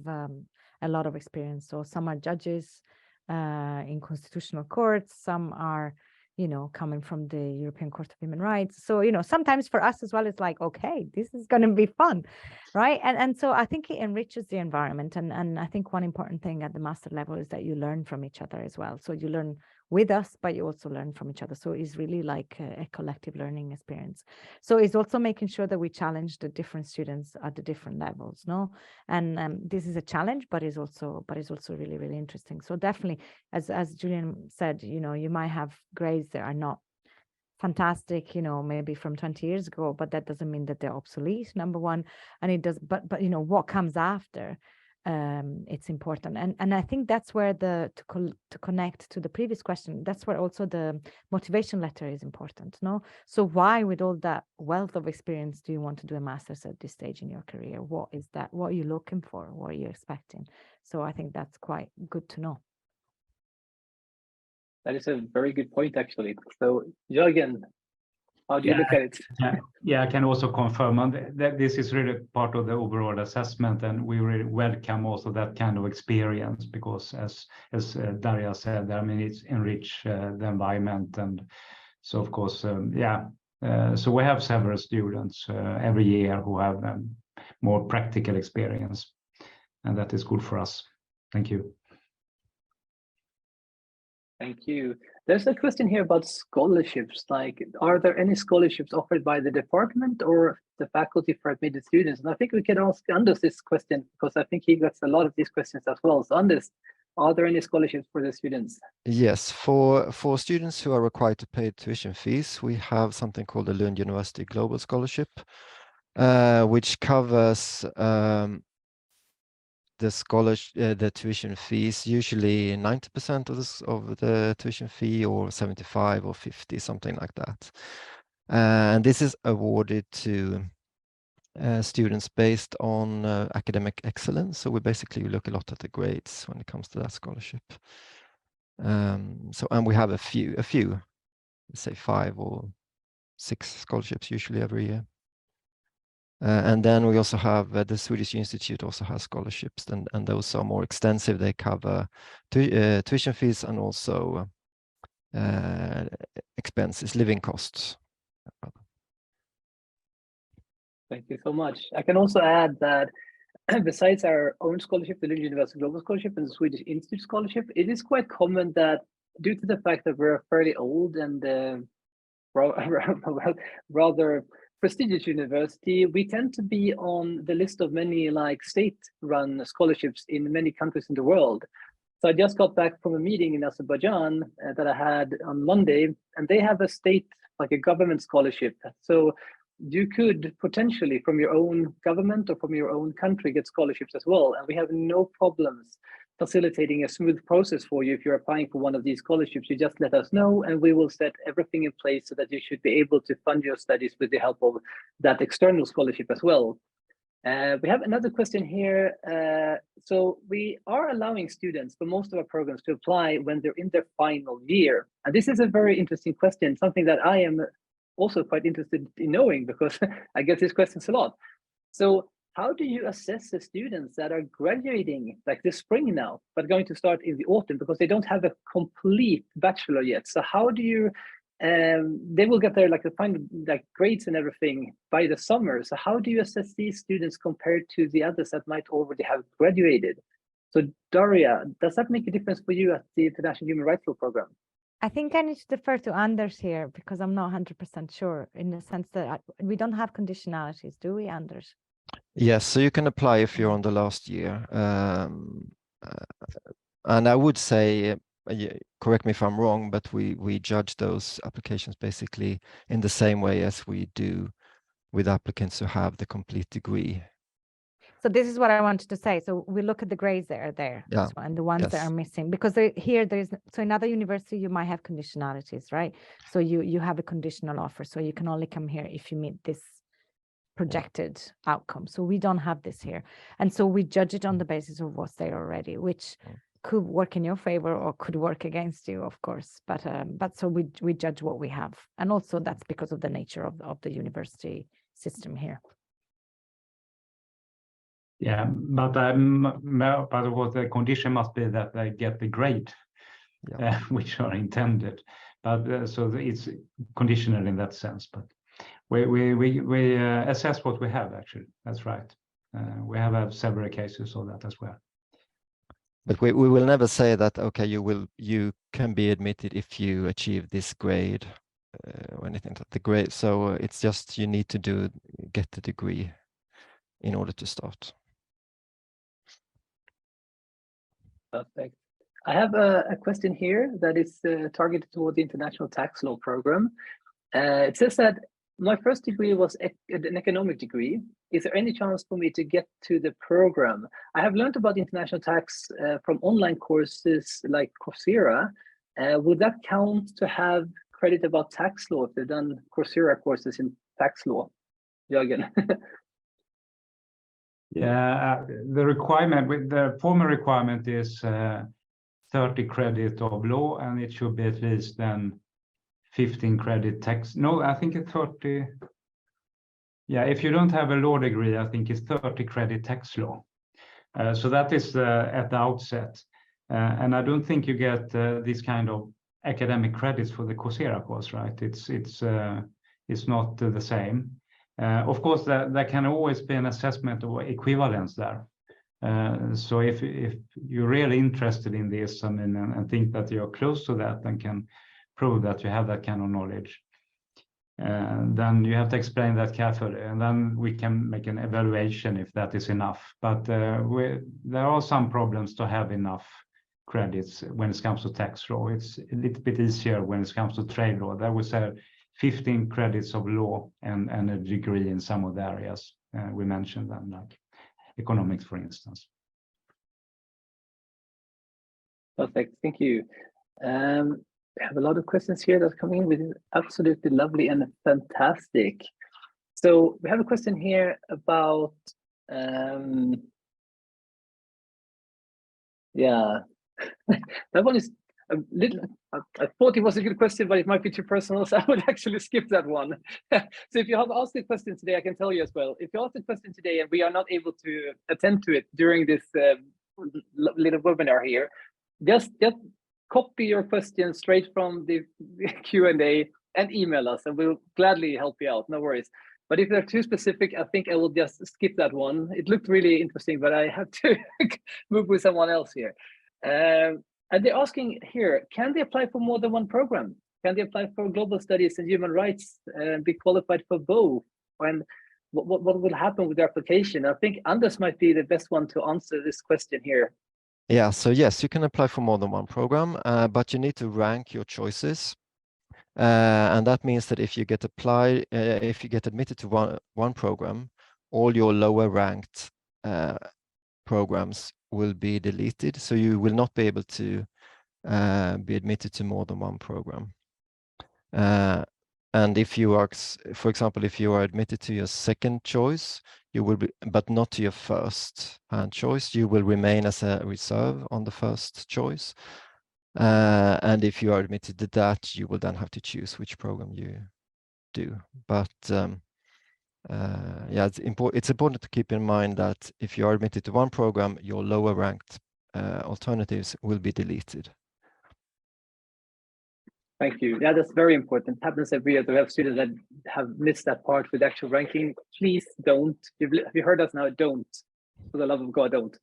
a lot of experience. So some are judges in constitutional courts, some are, you know, coming from the European Court of Human Rights. So, you know, sometimes for us as well, it's like, okay, this is going to be fun, right? And so I think it enriches the environment. And I think one important thing at the master level is that you learn from each other as well. So you learn with us, but you also learn from each other. So it's really like a collective learning experience. So it's also making sure that we challenge the different students at the different levels, no? And this is a challenge, but it's also really, really interesting. So definitely, as Julian said, you know, you might have grades that are not fantastic, you know, maybe from 20 years ago, but that doesn't mean that they're obsolete, number one. And it does, but you know, what comes after, it's important. And I think that's where to connect to the previous question, that's where also the motivation letter is important, no? So why, with all that wealth of experience, do you want to do a master's at this stage in your career? What is that? What are you looking for? What are you expecting? So I think that's quite good to know. That is a very good point, actually. So, Jörgen, how do you look at it? Yeah, I can also confirm that this is really part of the overall assessment, and we really welcome also that kind of experience, because as Daria said, I mean, it's enrich the environment. And so of course, so we have several students every year who have more practical experience, and that is good for us. Thank you. Thank you. There's a question here about scholarships. Like, are there any scholarships offered by the department or the faculty for admitted students? And I think we can ask Anders this question, because I think he gets a lot of these questions as well. So Anders, are there any scholarships for the students? Yes, for students who are required to pay tuition fees, we have something called the Lund University Global Scholarship, which covers the tuition fees, usually 90% of the tuition fee, or 75 or 50, something like that. And this is awarded to students based on academic excellence. So we basically look a lot at the grades when it comes to that scholarship. And we have a few, let's say 5 or 6 scholarships usually every year. And then we also have the Swedish Institute also has scholarships, and those are more extensive. They cover tuition fees and also expenses, living costs. Thank you so much. I can also add that besides our own scholarship, the Lund University Global Scholarship and the Swedish Institute Scholarship, it is quite common that due to the fact that we're fairly old and rather prestigious university, we tend to be on the list of many like state-run scholarships in many countries in the world. So I just got back from a meeting in Azerbaijan that I had on Monday, and they have a state, like a government scholarship. So you could potentially from your own government or from your own country get scholarships as well. And we have no problems facilitating a smooth process for you. If you're applying for one of these scholarships, you just let us know and we will set everything in place so that you should be able to fund your studies with the help of that external scholarship as well. We have another question here. So we are allowing students for most of our programs to apply when they're in their final year. And this is a very interesting question, something that I am also quite interested in knowing, because I get these questions a lot. So how do you assess the students that are graduating like this spring now, but going to start in the autumn because they don't have a complete bachelor yet? So how do you, they will get their like the final like grades and everything by the summer. So how do you assess these students compared to the others that might already have graduated? So Daria, does that make a difference for you at the International Human Rights Law program? I think I need to defer to Anders here because I'm not 100% sure in the sense that we don't have conditionalities, do we, Anders? Yes, so you can apply if you're on the last year. And I would say, correct me if I'm wrong, but we judge those applications basically in the same way as we do with applicants who have the complete degree. So this is what I wanted to say. So we look at the grades that are there, Yeah. as well, and the ones that Yes. are missing, because there's so in other university you might have conditionalities, right? So you have a conditional offer, so you can only come here if you meet this projected outcome. So we don't have this here, and so we judge it on the basis of what's there already, which could work in your favor or could work against you, of course. But so we judge what we have, and also that's because of the nature of the university system here. Yeah, but what the condition must be that they get the grade, which are intended. But so it's conditional in that sense. But we assess what we have actually. That's right. We have several cases of that as well. But we will never say that, okay, you can be admitted if you achieve this grade or anything like the grade. So it's just you need to get the degree in order to start. Perfect. I have a question here that is targeted toward the international tax law program. It says that my first degree was an economic degree. Is there any chance for me to get to the program? I have learned about international tax from online courses like Coursera. Would that count to have credit about tax law if they've done Coursera courses in tax law? Jörgen. Yeah, the requirement with the formal requirement is 30 credit of law, and it should be at least then 15 credit tax. No, I think it's 30. Yeah, if you don't have a law degree, I think it's 30 credit tax law. So that is at the outset. And I don't think you get this kind of academic credits for the Coursera course, right? It's not the same. Of course, there can always be an assessment of equivalence there. So if you're really interested in this, I mean, and think that you're close to that and can prove that you have that kind of knowledge, then you have to explain that carefully, and then we can make an evaluation if that is enough. But there are some problems to have enough credits when it comes to tax law. It's a little bit easier when it comes to trade law. There was 15 credits of law and a degree in some of the areas we mentioned them, like economics, for instance. Perfect, thank you. We have a lot of questions here that are coming in, which is absolutely lovely and fantastic. So we have a question here about, yeah, that one is a little, I thought it was a good question, but it might be too personal, so I would actually skip that one. So if you have asked the question today, I can tell you as well. If you asked the question today and we are not able to attend to it during this little webinar here, just copy your question straight from the Q&A and email us, and we'll gladly help you out, no worries. But if they're too specific, I think I will just skip that one. It looked really interesting, but I have to move with someone else here. And they're asking here, can they apply for more than one program? Can they apply for global studies and human rights and be qualified for both? And what will happen with their application? I think Anders might be the best one to answer this question here. Yeah, so yes, you can apply for more than one program, but you need to rank your choices. And that means that if you get admitted to one program, all your lower ranked programs will be deleted. So you will not be able to be admitted to more than one program. And if you are, for example, if you are admitted to your second choice, you will be, but not to your first choice, you will remain as a reserve on the first choice. And if you are admitted to that, you will then have to choose which program you do. But yeah, it's important to keep in mind that if you are admitted to one program, your lower ranked alternatives will be deleted. Thank you. Yeah, that's very important. It happens every year. We have students that have missed that part with actual ranking. Please don't. If you heard us now, don't. For the love of God, don't.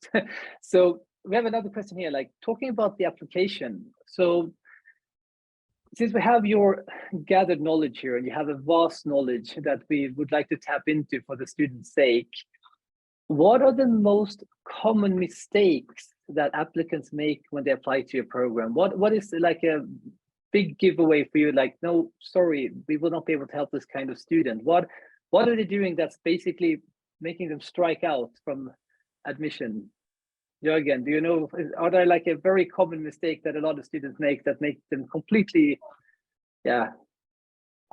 So we have another question here, like talking about the application. So since we have your gathered knowledge here and you have a vast knowledge that we would like to tap into for the students' sake, what are the most common mistakes that applicants make when they apply to your program? What is like a big giveaway for you? Like, no, sorry, we will not be able to help this kind of student. What are they doing that's basically making them strike out from admission? Jürgen, do you know, are there like a very common mistake that a lot of students make that make them completely,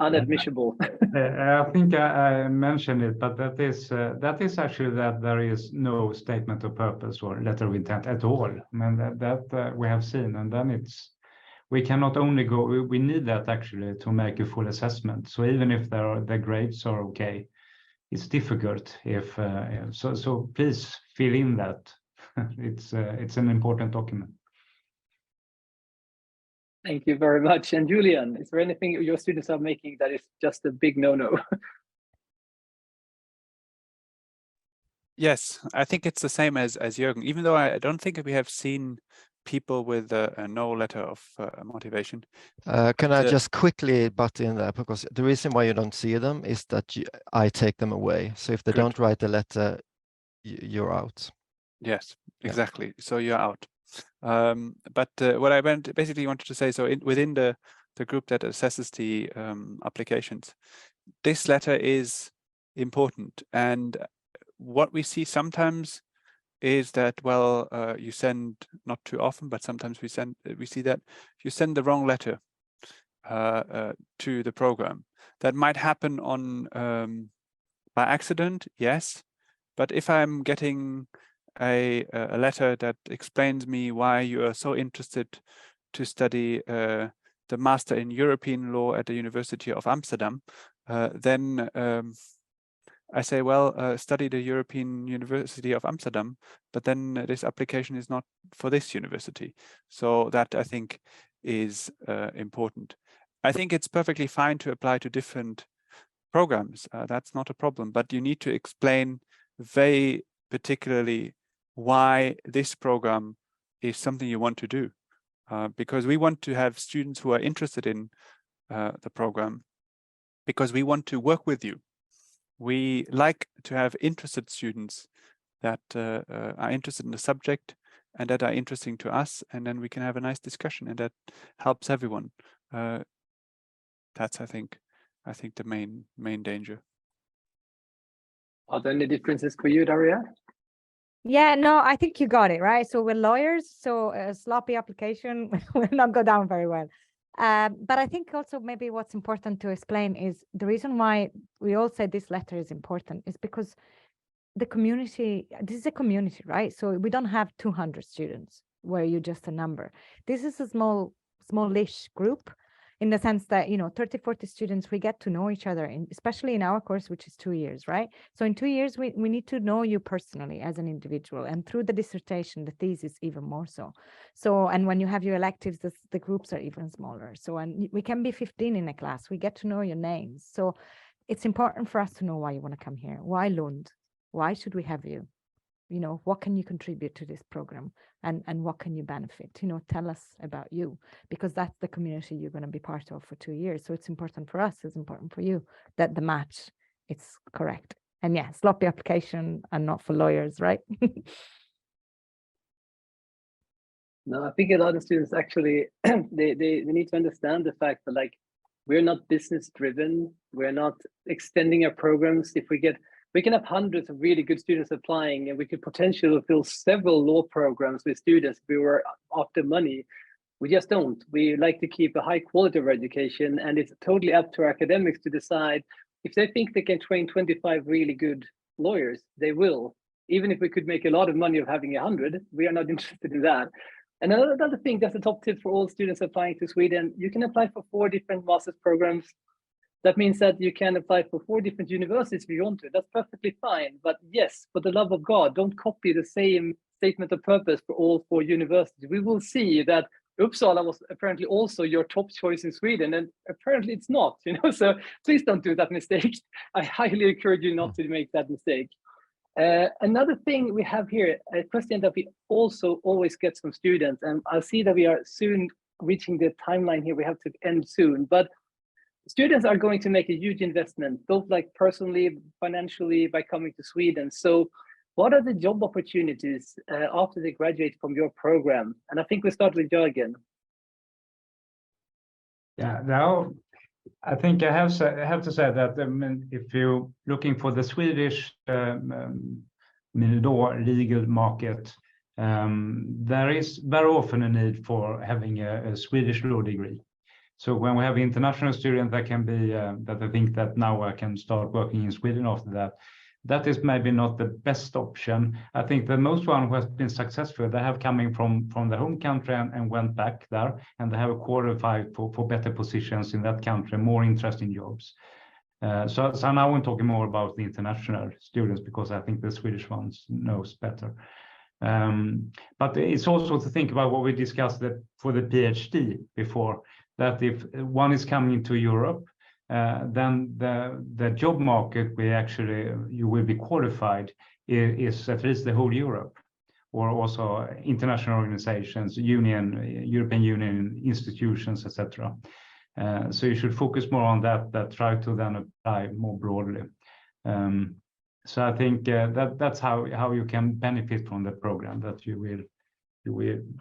unadmissible? I think I mentioned it, but that is actually that there is no statement of purpose or letter of intent at all. I mean, that we have seen, and then we cannot only go, we need that actually to make a full assessment. So even if the grades are okay, it's difficult if, so please fill in that. It's an important document. Thank you very much. And Julian, is there anything your students are making that is just a big no-no? Yes, I think it's the same as Jürgen, even though I don't think we have seen people with no letter of motivation. Can I just quickly butt in there? Because the reason why you don't see them is that I take them away. So if they Good. don't write the letter, you're out. Yes, Yeah. exactly. So you're out. But what I basically wanted to say, so within the group that assesses the applications, this letter is important. And what we see sometimes is that, well, you send, not too often, but sometimes we see that you send the wrong letter to the program. That might happen on by accident, yes. But if I'm getting a letter that explains me why you are so interested to study the Master in European Law at the University of Amsterdam, then I say, well, study the European University of Amsterdam, but then this application is not for this university. So that, I think, is important. I think it's perfectly fine to apply to different programs. That's not a problem, but you need to explain very particularly why this program is something you want to do. Because we want to have students who are interested in the program, because we want to work with you. We like to have interested students that are interested in the subject and that are interesting to us, and then we can have a nice discussion, and that helps everyone. That's, I think the main danger. Are there any differences for you, Daria? Yeah, no, I think you got it right. So we're lawyers, so a sloppy application will not go down very well. But I think also maybe what's important to explain is the reason why we all say this letter is important is because the community, this is a community, right? So we don't have 200 students where you're just a number. This is a smallish group, in the sense that, 30, 40 students, we get to know each other, especially in our course, which is 2 years, right? So in 2 years, we need to know you personally as an individual, and through the dissertation, the thesis, even more so. So, and when you have your electives, the groups are even smaller. So, and we can be 15 in a class, we get to know your names. So it's important for us to know why you want to come here. Why Lund? Why should we have you? What can you contribute to this program, and what can you benefit? Tell us about you, because that's the community you're going to be part of for 2 years. So it's important for us, it's important for you that the match, it's correct. And yeah, sloppy application and not for lawyers, right? No, I think a lot of students actually, they need to understand the fact that, like, we're not business driven. We're not extending our programs. We can have hundreds of really good students applying, and we could potentially fill several law programs with students if we were after money. We just don't. We like to keep a high quality of education, and it's totally up to our academics to decide if they think they can train 25 really good lawyers, they will. Even if we could make a lot of money of having 100, we are not interested in that. And another thing, that's a top tip for all students applying to Sweden. You can apply for 4 different master's programs. That means that you can apply for 4 different universities if you want to. That's perfectly fine. But yes, for the love of God, don't copy the same statement of purpose for all 4 universities. We will see that Uppsala was apparently also your top choice in Sweden, and apparently it's not. So please don't do that mistake. I highly encourage you not to make that mistake. Another thing we have here, a question that we also always get from students, and I see that we are soon reaching the timeline here. We have to end soon, but students are going to make a huge investment, both like personally, financially, by coming to Sweden. So what are the job opportunities after they graduate from your program? And I think we start with Jörgen. Yeah, now I think I have to say that if you're looking for the Swedish law legal market, there is very often a need for having a Swedish law degree. So when we have international students, that can be that I think that now I can start working in Sweden after that. That is maybe not the best option. I think the most one who has been successful, they have coming from the home country and went back there, and they have qualified for better positions in that country, more interesting jobs. So now I'm talking more about the international students because I think the Swedish ones knows better. But it's also to think about what we discussed for the PhD before, that if one is coming to Europe, then the job market you will be qualified is at least the whole Europe, or also international organizations, European Union institutions, etc. So you should focus more on that try to then apply more broadly. So I think that's how you can benefit from the program, that you will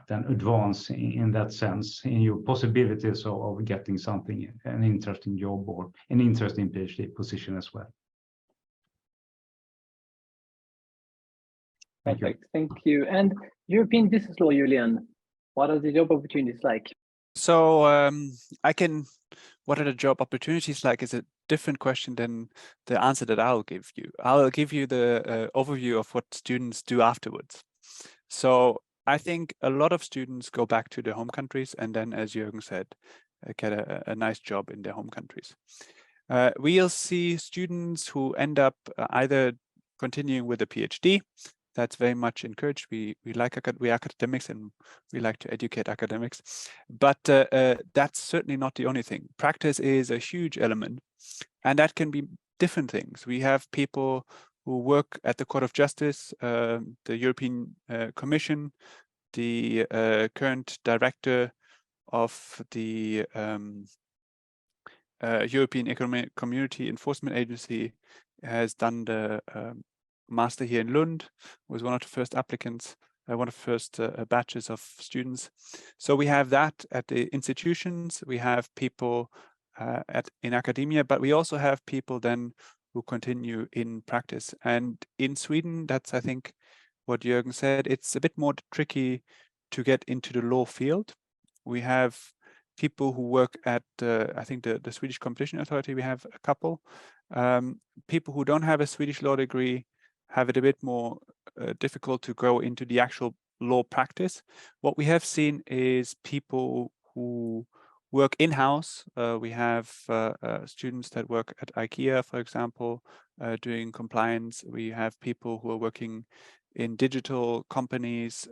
then advance in that sense in your possibilities of getting an interesting job or an interesting PhD position as well. Perfect, thank you. And European business law, Julian, what are the job opportunities like? So what are the job opportunities like is a different question than the answer that I'll give you. I'll give you the overview of what students do afterwards. So I think a lot of students go back to their home countries and then, as Jürgen said, get a nice job in their home countries. We'll see students who end up either continuing with a PhD. That's very much encouraged. We academics and we like to educate academics, but that's certainly not the only thing. Practice is a huge element, and that can be different things. We have people who work at the Court of Justice, the European Commission, the current director of the European Economic Community Enforcement Agency has done the master here in Lund, was one of the first applicants, one of the first batches of students. So we have that at the institutions, we have people in academia, but we also have people then who continue in practice. And in Sweden, that's, I think, what Jürgen said, it's a bit more tricky to get into the law field. We have people who work at, I think, the Swedish Competition Authority, we have a couple. People who don't have a Swedish law degree have it a bit more difficult to go into the actual law practice. What we have seen is people who work in-house. We have students that work at IKEA, for example, doing compliance. We have people who are working in digital companies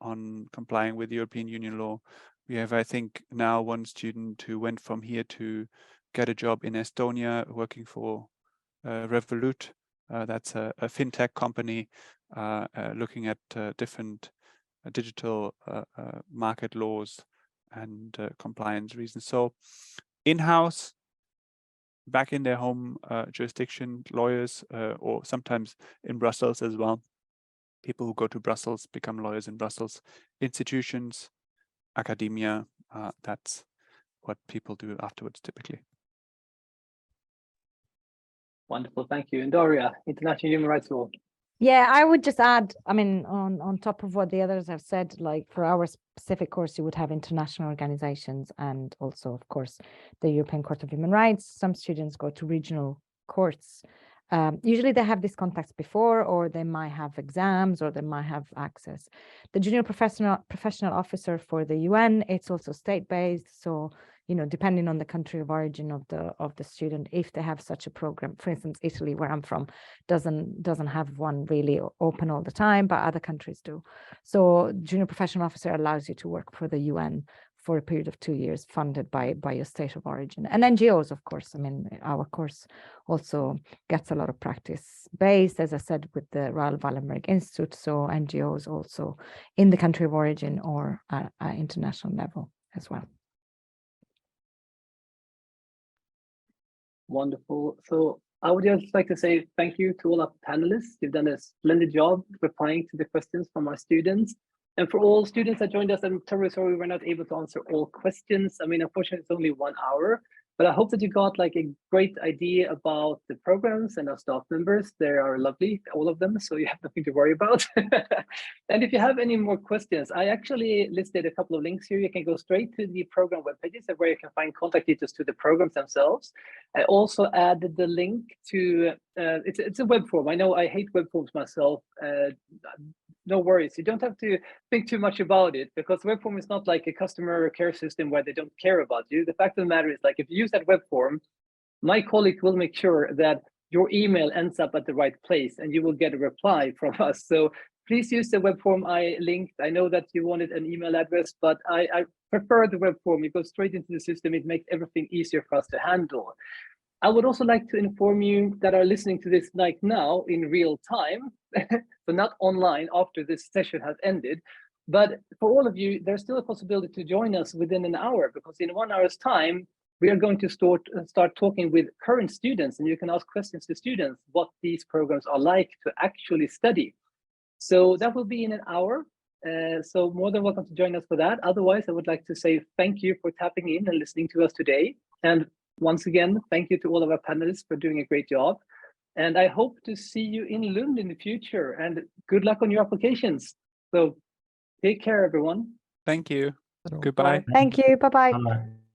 on complying with European Union law. We have, I think, now one student who went from here to get a job in Estonia working for Revolut. That's a fintech company looking at different digital market laws and compliance reasons. So in-house, back in their home jurisdiction, lawyers, or sometimes in Brussels as well. People who go to Brussels become lawyers in Brussels. Institutions, academia, that's what people do afterwards typically. Wonderful, thank you. And Daria, International Human Rights Law. Yeah, I would just add, I mean, on top of what the others have said, like for our specific course, you would have international organizations and also, of course, the European Court of Human Rights. Some students go to regional courts. Usually they have these contacts before, or they might have exams, or they might have access. The junior professional officer for the UN, it's also state-based. So, you know, depending on the country of origin of the student, if they have such a program, for instance, Italy, where I'm from, doesn't have one really open all the time, but other countries do. So junior professional officer allows you to work for the UN for a period of 2 years, funded by your state of origin. And NGOs, of course. I mean, our course also gets a lot of practice based, as I said, with the Raoul Wallenberg Institute. So NGOs also in the country of origin or at international level as well. Wonderful. So I would just like to say thank you to all our panelists. You've done a splendid job replying to the questions from our students. And for all students that joined us, I'm terribly sorry we're not able to answer all questions. I mean, unfortunately, it's only 1 hour, but I hope that you got like a great idea about the programs and our staff members. They are lovely, all of them, so you have nothing to worry about. And if you have any more questions, I actually listed a couple of links here. You can go straight to the program web pages where you can find contact details to the programs themselves. I also added the link to, it's a web form. I know I hate web forms myself. No worries, you don't have to think too much about it, because web form is not like a customer care system where they don't care about you. The fact of the matter is, like, if you use that web form, my colleague will make sure that your email ends up at the right place and you will get a reply from us. So please use the web form I linked. I know that you wanted an email address, but I prefer the web form. It goes straight into the system. It makes everything easier for us to handle. I would also like to inform you that are listening to this like now in real time, so not online after this session has ended, but for all of you, there's still a possibility to join us within an hour, because in 1 hour's time, we are going to start talking with current students, and you can ask questions to students what these programs are like to actually study. So that will be in an hour. So more than welcome to join us for that. Otherwise, I would like to say thank you for tapping in and listening to us today. And once again, thank you to all of our panelists for doing a great job. And I hope to see you in Lund in the future, and good luck on your applications. So take care, everyone. Thank you. Hello. Goodbye. Thank you. Bye-bye. Bye.